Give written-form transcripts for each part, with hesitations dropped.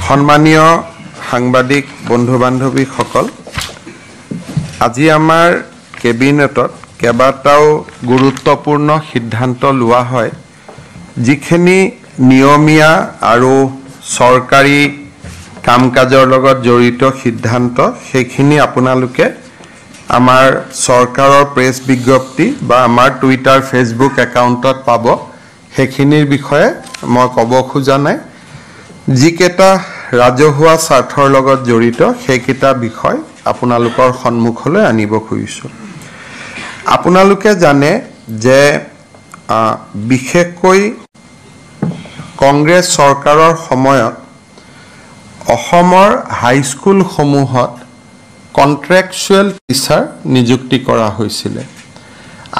সম্মানীয় সাংবাদিক বন্ধু বান্ধৱী সকল, আজি আমাৰ কেবিনেটত কেইবাটাও গুৰুত্বপূৰ্ণ সিদ্ধান্ত লোৱা হয়, যিখিনি নিয়মীয়া আৰু চৰকাৰী কাম-কাজৰ লগত জড়িত সিদ্ধান্ত। সেইখিনি আপোনালোকে আমাৰ চৰকাৰৰ প্ৰেছ বিজ্ঞপ্তি বা আমাৰ টুইটাৰ ফেচবুক একাউণ্টত পাব। সেইখিনিৰ বিষয়ে মই ক'ব খোজা নাই। যিকেইটা ৰাজহুৱা স্বাৰ্থৰ লগত জড়িত সেইকেইটা বিষয় আপোনালোকৰ সন্মুখলৈ আনিব খুজিছোঁ। আপোনালোকে জানে যে বিশেষকৈ কংগ্ৰেছ চৰকাৰৰ সময়ত অসমৰ হাইস্কুলসমূহত কণ্ট্ৰেকচুৱেল টিচাৰ নিযুক্তি কৰা হৈছিলে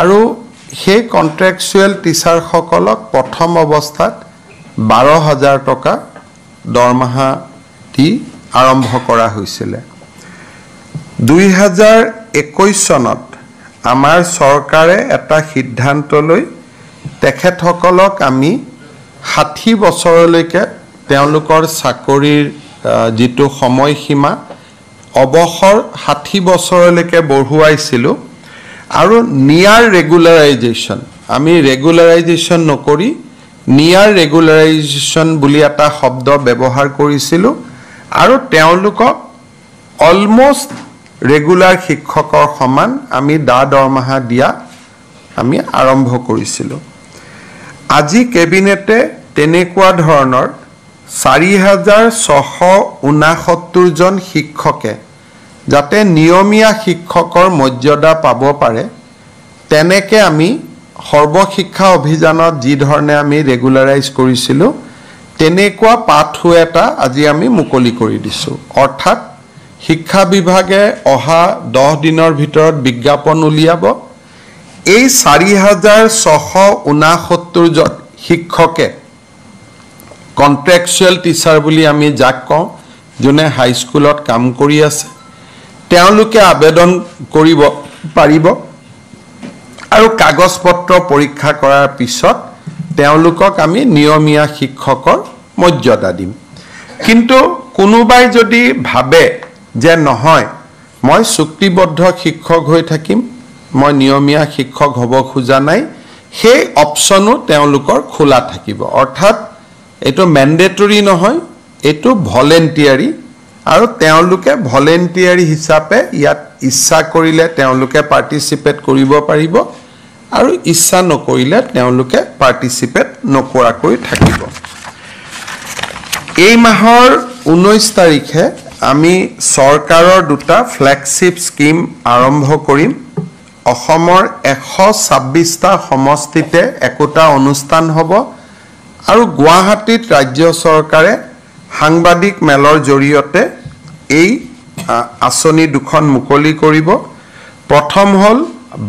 আৰু সেই কণ্ট্ৰেকচুৱেল টিচাৰসকলক প্ৰথম অৱস্থাত 12,000 টকা দৰমহা দি আৰম্ভ কৰা হৈছিলে। 2021 চনত আমাৰ চৰকাৰে এটা সিদ্ধান্ত লৈ তেখেতসকলক আমি 60 বছৰলৈকে তেওঁলোকৰ চাকৰিৰ যিটো সময়সীমা অৱসৰ 60 বছৰলৈকে বঢ়ুৱাইছিলোঁ আৰু নিয়াৰ ৰেগুলাৰাইজেশ্যন, আমি ৰেগুলাৰাইজেশ্যন নকৰি নিয়াৰ ৰেগুলাৰাইজেশ্যন বুলি এটা শব্দ ব্যৱহাৰ কৰিছিলোঁ আৰু তেওঁলোকক অলমষ্ট ৰেগুলাৰ শিক্ষকৰ সমান আমি দৰমহা দিয়া আমি আৰম্ভ কৰিছিলোঁ। আজি কেবিনেটে তেনেকুৱা ধৰণৰ 4,669 জন শিক্ষকে যাতে নিয়মীয়া শিক্ষকৰ মৰ্যাদা পাব পাৰে, তেনেকৈ আমি সৰ্বশিক্ষা অভিযানত যি ধৰণে আমি ৰেগুলাৰাইজ কৰিছিলোঁ তেনেকুৱা পাথৱে এটা আজি আমি মুকলি কৰি দিছোঁ। অৰ্থাৎ শিক্ষা বিভাগে অহা 10 দিনৰ ভিতৰত বিজ্ঞাপন উলিয়াব। এই 4,669 জন শিক্ষকে কণ্ট্ৰেকচুৱেল টিচাৰ বুলি আমি যাক কওঁ, যোনে হাইস্কুলত কাম কৰি আছে, তেওঁলোকে আবেদন কৰিব পাৰিব আৰু কাগজ পত্ৰ পৰীক্ষা কৰাৰ পিছত তেওঁলোকক আমি নিয়মীয়া শিক্ষকৰ মৰ্যাদা দিম। কিন্তু কোনোবাই যদি ভাবে যে নহয়, মই চুক্তিবদ্ধ শিক্ষক হৈ থাকিম, মই নিয়মীয়া শিক্ষক হ'ব খোজা নাই, সেই অপশ্যনো তেওঁলোকৰ খোলা থাকিব। অৰ্থাৎ এইটো মেণ্ডেটৰী নহয়, এইটো ভলেণ্টিয়াৰী আৰু তেওঁলোকে ভলেণ্টিয়াৰী হিচাপে ইয়াত ইচ্ছা কৰিলে তেওঁলোকে পাৰ্টিচিপেট কৰিব পাৰিব আৰু ইচ্ছা নকৰিলে তেওঁলোকে পাৰ্টিচিপেট নকৰাকৈ থাকিব। এই মাহৰ 19 তাৰিখে আমি চৰকাৰৰ দুটা ফ্লেগশ্বিপ স্কিম আৰম্ভ কৰিম। অসমৰ 126টা সমষ্টিতে একোটা অনুষ্ঠান হ'ব আৰু গুৱাহাটীত ৰাজ্য চৰকাৰে সাংবাদিক মেলৰ জৰিয়তে এই আঁচনি দুখন মুকলি কৰিব। প্ৰথম হ'ল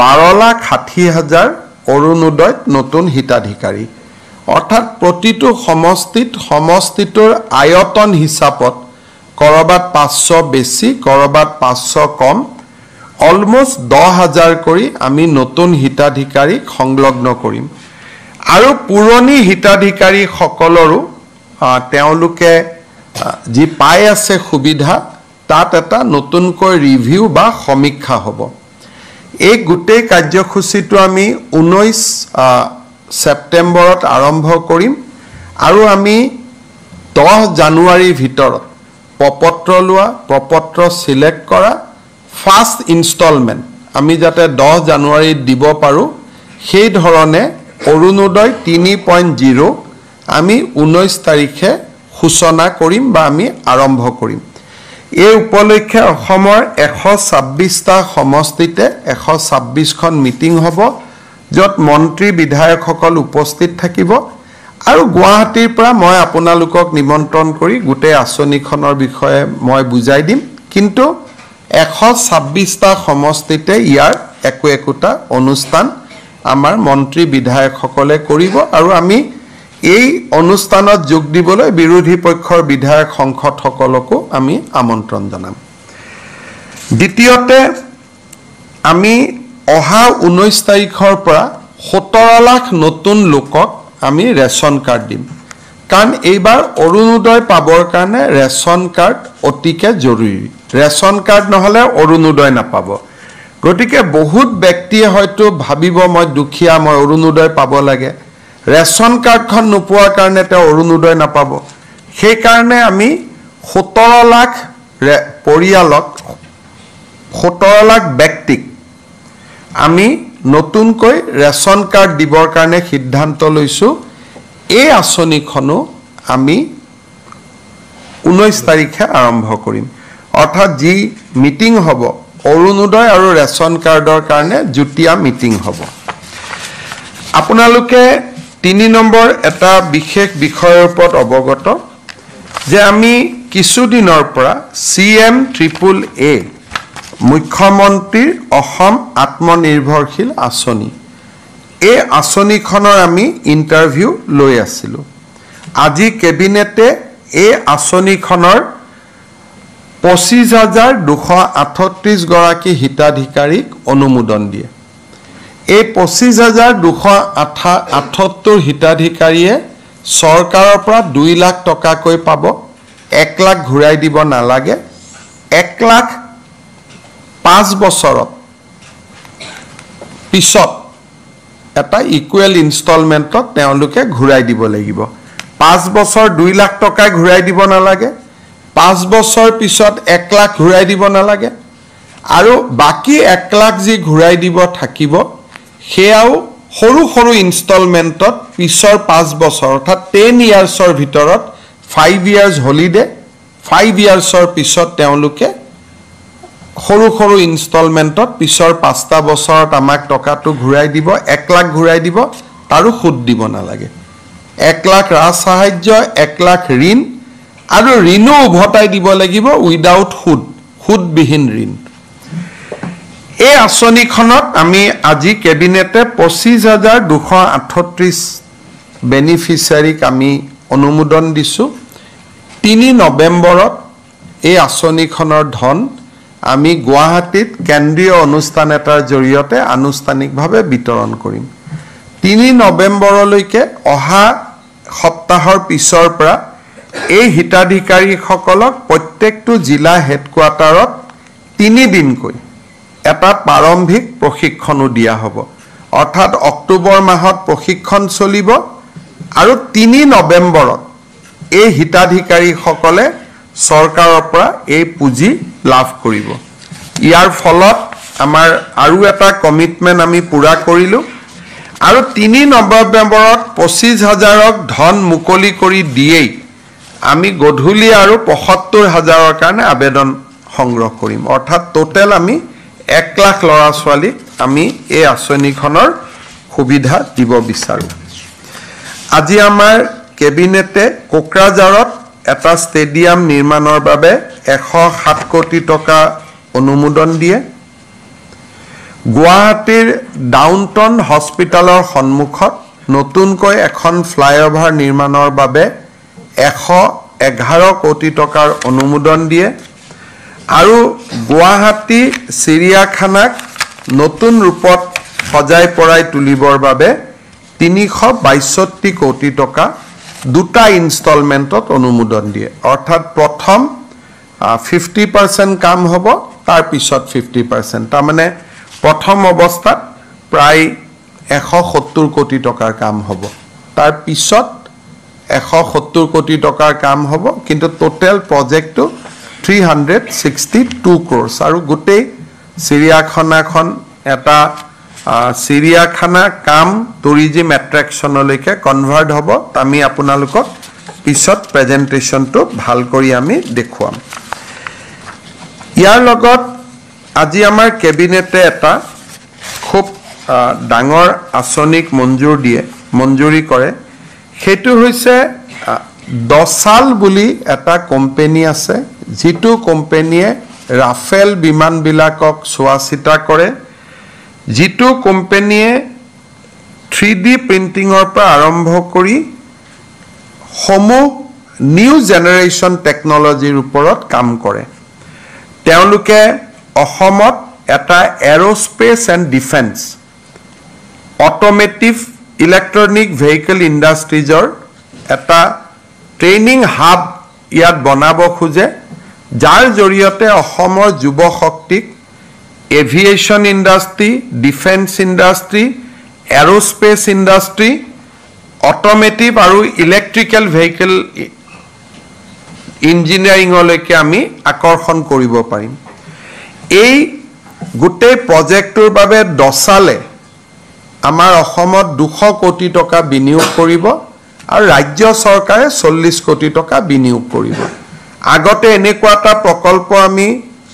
12,60,000 অৰুণোদয়ত নতুন হিতাধিকাৰী। অৰ্থাৎ প্ৰতিটো সমষ্টিটোৰ আয়তন হিচাপত ক'ৰবাত 500 বেছি, ক'ৰবাত 500 কম, অলমষ্ট 10,000 কৰি আমি নতুন হিতাধিকাৰীক সংলগ্ন কৰিম আৰু পুৰণি হিতাধিকাৰীসকলৰো তেওঁলোকে যি পাই আছে সুবিধা, তাত এটা নতুনকৈ ৰিভিউ বা সমীক্ষা হ'ব। এই গোটেই কাৰ্যসূচীটো আমি 19 ছেপ্টেম্বৰত আৰম্ভ কৰিম আৰু আমি 10 জানুৱাৰীৰ ভিতৰত প্ৰপত্ৰ লোৱা, প্ৰপত্ৰ ছিলেক্ট কৰা, ফাৰ্ষ্ট ইনষ্টলমেণ্ট আমি যাতে 10 জানুৱাৰীত দিব পাৰোঁ, সেই ধৰণে অৰুণোদয় 3.0 আমি 19 তাৰিখে সূচনা কৰিম বা আমি আৰম্ভ কৰিম। এই উপলক্ষে অসমৰ 126টা সমষ্টিতে 126খন মিটিং হ'ব, য'ত মন্ত্ৰী বিধায়কসকল উপস্থিত থাকিব আৰু গুৱাহাটীৰ পৰা মই আপোনালোকক নিমন্ত্ৰণ কৰি গোটেই আঁচনিখনৰ বিষয়ে মই বুজাই দিম। কিন্তু 126টা সমষ্টিতে ইয়াৰ একোটা অনুষ্ঠান আমাৰ মন্ত্ৰী বিধায়কসকলে কৰিব আৰু আমি এই অনুষ্ঠানত যোগ দিবলৈ বিৰোধী পক্ষৰ বিধায়ক সংসদসকলকো আমি আমন্ত্ৰণ জনাম। দ্বিতীয়তে, আমি অহা 19 তাৰিখৰ পৰা 17 লাখ নতুন লোকক আমি ৰেচন কাৰ্ড দিম। কাৰণ এইবাৰ অৰুণোদয় পাবৰ কাৰণে ৰেচন কাৰ্ড অতিকে জৰুৰী ৰেচন কাৰ্ড নহলে অৰুণোদয় নাপাব গতিকে বহুত ব্যক্তিয়ে হয়তো ভাবিব মই দুখীয়া মই অৰুণোদয় পাব লাগে ৰেচন কাৰ্ডখন নোপোৱাৰ কাৰণে তেওঁ অৰুণোদয় নাপাব সেই কাৰণে আমি 17 লাখ পৰিয়ালক 17 লাখ ব্যক্তিক আমি নতুনকৈ ৰেচন কাৰ্ড দিবৰ কাৰণে সিদ্ধান্ত লৈছো এই আঁচনিখনো আমি 19 তাৰিখে আৰম্ভ কৰিম অৰ্থাৎ যি মিটিং হ'ব অৰুণোদয় আৰু ৰেচন কাৰ্ডৰ কাৰণে জুটিয়া মিটিং হ'ব আপোনালোকে 3 নম্বৰ এটা বিশেষ বিষয়ৰ ওপৰত অৱগত যে আমি কিছুদিনৰ পৰা CM-AAA মুখ্যমন্ত্ৰীৰ অসম আত্মনিৰ্ভৰশীল আঁচনি এই আঁচনিখনৰ আমি ইণ্টাৰভিউ লৈ আছিলো আজি কেবিনেটে এই আঁচনিখনৰ 25,238 গৰাকী হিতাধিকাৰীক অনুমোদন দিয়ে এই 25,278 হিতাধিকাৰীয়ে চৰকাৰৰ পৰা 2 লাখ টকাকৈ পাব 1 লাখ ঘূৰাই দিব নালাগে 1 লাখ 5 বছৰত পিছত এটা ইকুৱেল ইনষ্টলমেন্টত তেওঁলোকে ঘূৰাই দিব লাগিব 5 বছৰ 2 লাখ টকা ঘূৰাই দিব নালাগে 5 বছৰ পিছত 1 লাখ ঘূৰাই দিব নালাগে আৰু বাকি 1 লাখ যি ঘূৰাই দিব থাকিব হেয়াও সৰু সৰু ইনষ্টলমেন্টত পিছৰ 5 বছৰ অৰ্থাৎ 10 ইয়াৰ্ছৰ ভিতৰত 5 ইয়াৰ্ছ হলিডে 5 ইয়াৰ্ছৰ পিছত তেওঁলোকে সৰু সৰু ইনষ্টলমেন্টত পিছৰ 5টা বছৰত আমাক টকাটো ঘূৰাই দিব 1 লাখ ঘূৰাই দিব তাৰো সুদ দিব নালাগে 1 লাখ ৰাজ সাহায্য 1 লাখ ঋণ আৰু ঋণও উভতাই দিব লাগিব উইদাউট সুদবিহীন ঋণ এই আঁচনিখনত আমি আজি কেবিনেটে 25,238 বেনিফিচিয়াৰীক আমি অনুমোদন দিছো 3 নৱেম্বৰত এই আঁচনিখনৰ ধন আমি গুৱাহাটীত কেন্দ্ৰীয় অনুষ্ঠান এটাৰ জৰিয়তে আনুষ্ঠানিকভাৱে বিতৰণ কৰিম 3 নৱেম্বৰলৈকে অহা সপ্তাহৰ পিছৰ পৰা এই হিতাধিকাৰীসকলক প্ৰত্যেকটো জিলা হেডকোৱাৰ্টাৰত 3 দিনকৈ এটা প্ৰাৰম্ভিক প্ৰশিক্ষণো দিয়া হ'ব অৰ্থাৎ অক্টোবৰ মাহত প্ৰশিক্ষণ চলিব আৰু 3 নৱেম্বৰত এই হিতাধিকাৰীসকলে চৰকাৰৰ পৰা এই পুঁজি লাভ কৰিব ইয়াৰ ফলত আমাৰ আৰু এটা কমিটমেন্ট আমি পুৰা কৰিলো আৰু 3 নৱেম্বৰত 25,000ক ধন মুকলি কৰি দিয়েই আমি গধূলি আৰু 75,000ৰ কাৰণে আবেদন সংগ্ৰহ কৰিম অৰ্থাৎ টোটেল আমি 1 লাখ লৰা ছোৱালীক আমি এই আঁচনিখনৰ সুবিধা দিব বিচাৰো আজি আমাৰ কেবিনেটে কোকৰাঝাৰত এটা ষ্টেডিয়াম নিৰ্মাণৰ বাবে 107 কোটি টকা অনুমোদন দিয়ে গুৱাহাটীৰ ডাউনটাউন হস্পিটালৰ সন্মুখত নতুনকৈ এখন ফ্লাইঅভাৰ নিৰ্মাণৰ বাবে 111 কোটি টকাৰ অনুমোদন দিয়ে আৰু গুৱাহাটী চিৰিয়াখানাক নতুন ৰূপত সজাই পৰাই তুলিবৰ বাবে 362 কোটি টকা দুটা ইনষ্টলমেন্টত অনুমোদন দিয়ে অৰ্থাৎ প্ৰথম 50% কাম হ'ব তাৰ পিছত 50% তাৰ মানে প্ৰথম অৱস্থাত প্ৰায় 170 কোটি টকাৰ কাম হ'ব তাৰ পিছত 170 কোটি টকাৰ কাম হ'ব কিন্তু টোটেল প্ৰজেক্টটো 362 crores আৰু গোটেই চিৰিয়াখানাখন এটা চিৰিয়াখানা কাম টুৰিজম এট্ৰেকচনলৈকে কনভাৰ্ট হ'ব আমি আপোনালোকক পিছত প্ৰেজেন্টেচনটো ভাল কৰি আমি দেখুৱাম ইয়াৰ লগত আজি আমাৰ কেবিনেটে এটা খুব ডাঙৰ আঁচনিক মঞ্জুৰি কৰে সেইটো হৈছে দসাল বুলি এটা কোম্পানী আছে যিটো কোম্পানীয়ে ৰাফেল বিমানবিলাকক চোৱাচিতা কৰে যিটো কোম্পানীয়ে 3D প্ৰিন্টিংৰ পৰা আৰম্ভ কৰি সমূহ নিউ জেনাৰেশ্যন টেকনলজিৰ ওপৰত কাম কৰে তেওঁলোকে অসমত এটা aerospace and defence automotive electronic vehicle ইণ্ডাষ্ট্ৰিজৰ এটা ট্ৰেইনিং হাব ইয়াত বনাব খোজে যাৰ জৰিয়তে অসমৰ যুৱ শক্তিক aviation industry defence industry aerospace industry automotive আৰু ইলেক্ট্ৰিকেল ভেহিকল ইঞ্জিনিয়াৰিঙলৈকে আমি আকৰ্ষণ কৰিব পাৰিম এই গোটেই প্ৰজেক্টটোৰ বাবে দসালে আমাৰ অসমত 200 কোটি টকা বিনিয়োগ কৰিব আৰু ৰাজ্য চৰকাৰে 40 কোটি টকা বিনিয়োগ কৰিব আগতে এনেকুৱা এটা প্ৰকল্প আমি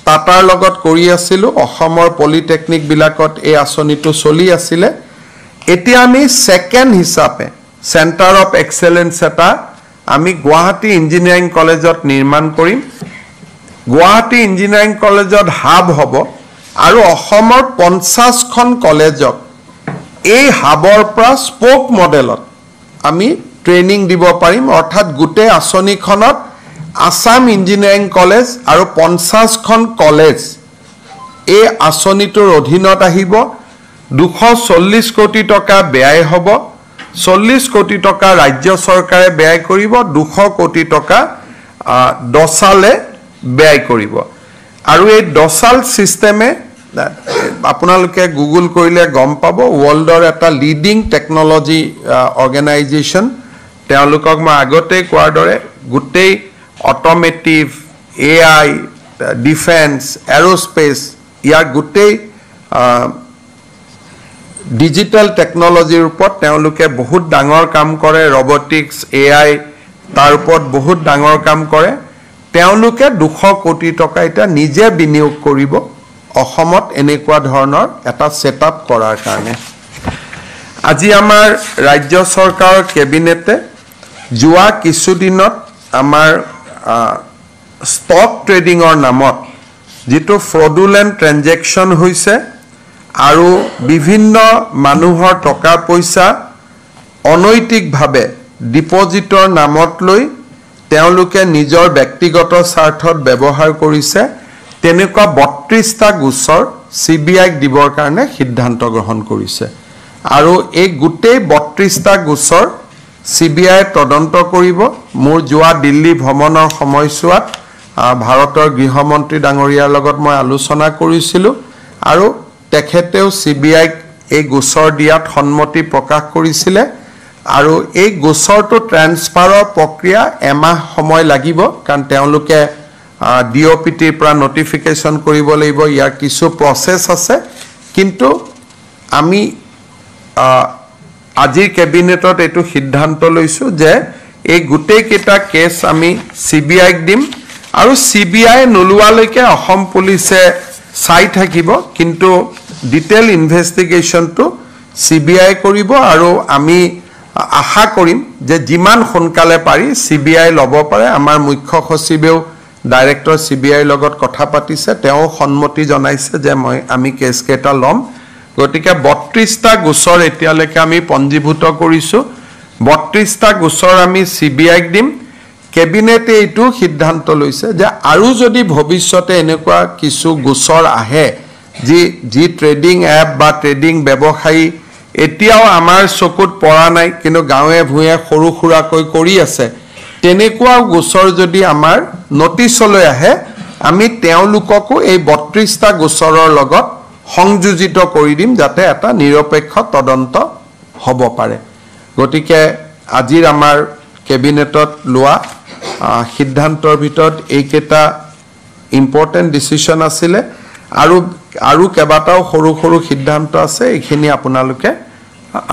টাটাৰ লগত কৰি আছিলো অসমৰ পলিটেকনিক বিলাকত এই আঁচনিটো চলি আছিলে এতিয়া আমি সেকেন্ড হিচাপে সেন্টাৰ অফ এক্সেলেন্স এটা আমি গুৱাহাটী ইঞ্জিনিয়াৰিং কলেজত নিৰ্মাণ কৰিম গুৱাহাটী ইঞ্জিনিয়াৰিং কলেজত হাব হ'ব আৰু অসমৰ 50খন কলেজক এই হাবৰ পৰা স্পোক মডেলত আমি ট্ৰেইনিং দিব পাৰিম অৰ্থাৎ গোটেই আঁচনিখনত আসাম ইঞ্জিনিয়াৰিং কলেজ আৰু 50খন কলেজ এই আঁচনিটোৰ অধীনত আহিব 240 কোটি টকা ব্যয় হ'ব 40 কোটি টকা ৰাজ্য চৰকাৰে ব্যয় কৰিব 200 কোটি টকা দসালে ব্যয় কৰিব আৰু এই দসাল সিস্টেমে আপোনালোকে গুগল কৰিলে গম পাব ওয়াৰ্ল্ডৰ এটা লিডিং টেকনলজি অৰ্গানাইজেশ্যন তেওঁলোকক মই আগতে কোৱাৰ দৰে গোটেই অটোমেটিভ এআই ডিফেন্স এৰোস্পেচ ইয়াৰ গোটেই ডিজিটেল টেকনলজিৰ ওপৰত তেওঁলোকে বহুত ডাঙৰ কাম কৰে ৰবটিক্স এআই তাৰ ওপৰত বহুত ডাঙৰ কাম কৰে তেওঁলোকে 200 কোটি টকা এটা নিজে বিনিয়োগ কৰিব অসমত এনেকুৱা ধৰণৰ এটা সেটআপ কৰাৰ কাৰণে আজি আমাৰ ৰাজ্য চৰকাৰৰ কেবিনেটে যোৱা কিছুদিনত আমাৰ ষ্টক ট্ৰেডিঙৰ নামত যেটো ফ্ৰডুলেন্ট ট্ৰানজেকচন হৈছে আৰু বিভিন্ন মানুহৰ টকা পইচা অনৈতিকভাৱে ডিপজিটৰ নামত লৈ তেওঁলোকে নিজৰ ব্যক্তিগত স্বাৰ্থত ব্যৱহাৰ কৰিছে তেনেকুৱা 32টা গোচৰ সিবিআইক দিবৰ কাৰণে সিদ্ধান্ত গ্ৰহণ কৰিছে আৰু এই গোটেই 32টা গোচৰ সিবিআই তদন্ত কৰিব মোৰ যোৱা দিল্লী ভ্ৰমণৰ সময়ছোৱাত ভাৰতৰ গৃহমন্ত্ৰী ডাঙৰীয়াৰ লগত মই আলোচনা কৰিছিলো আৰু তেখেতেও সিবিআইক এই গোচৰ দিয়াত সন্মতি প্ৰকাশ কৰিছিলে আৰু এই গোচৰটো ট্ৰান্সফাৰৰ প্ৰক্ৰিয়া এমাহ সময় লাগিব কাৰণ তেওঁলোকে ডিওপিটিৰ পৰা নটিফিকেশন কৰিব লাগিব ইয়াৰ কিছু প্ৰসেস আছে কিন্তু আমি আজিৰ কেবিনেটত এটো সিদ্ধান্ত লৈছো যে এই গোটেই কেটা কেছ আমি সিবিআইক দিম আৰু সিবিআই নলুৱালৈকে অসম পুলিচে চাই থাকিব কিন্তু ডিটেইল ইনভেষ্টিগেশনটো সিবিআই কৰিব আৰু আমি আশা কৰিম যে যিমান সোনকালে পাৰি সিবিআই লব পাৰে আমাৰ মুখ্য সচিবেও ডাইৰেক্টৰ সিবিআই লগত কথা পাতিছে তেওঁ সন্মতি জনাইছে যে আমি কেছ কেটা লম গতিকে 32টা গোচৰ এতিয়ালৈকে আমি পঞ্জীভূত কৰিছো 32টা গোচৰ আমি সিবিআইক দিম কেবিনেটে এটো সিদ্ধান্ত লৈছে যে আৰু যদি ভৱিষ্যতে এনেকুৱা কিছু গোচৰ আহে যি ট্ৰেডিং এপ বা ট্ৰেডিং ব্যৱসায়ী এতিয়াও আমাৰ চকুত পৰা নাই কিন্তু গাঁৱে ভুঁয়ে সৰু খুৰাকৈ কৰি আছে তেনেকুৱা গোচৰ যদি আমাৰ নটিছলৈ আহে আমি তেওঁলোককো এই 32টা গোচৰৰ লগত সংযোজিত কৰি দিম যাতে এটা নিৰপেক্ষ তদন্ত হ'ব পাৰে গতিকে আজিৰ আমাৰ কেবিনেটত লোৱা সিদ্ধান্তৰ ভিতৰত এইকেটা ইম্পৰ্টেন্ট ডিসিশন আছিলে আৰু কেবাটাও সৰু সৰু সিদ্ধান্ত আছে এইখিনি আপোনালোকে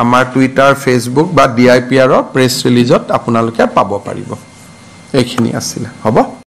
আমাৰ টুইটাৰ ফেসবুক বা ডিআইপিআৰ প্ৰেছ ৰিলিজত আপোনালোকে পাব পাৰিব এইখিনি আছিল হ'ব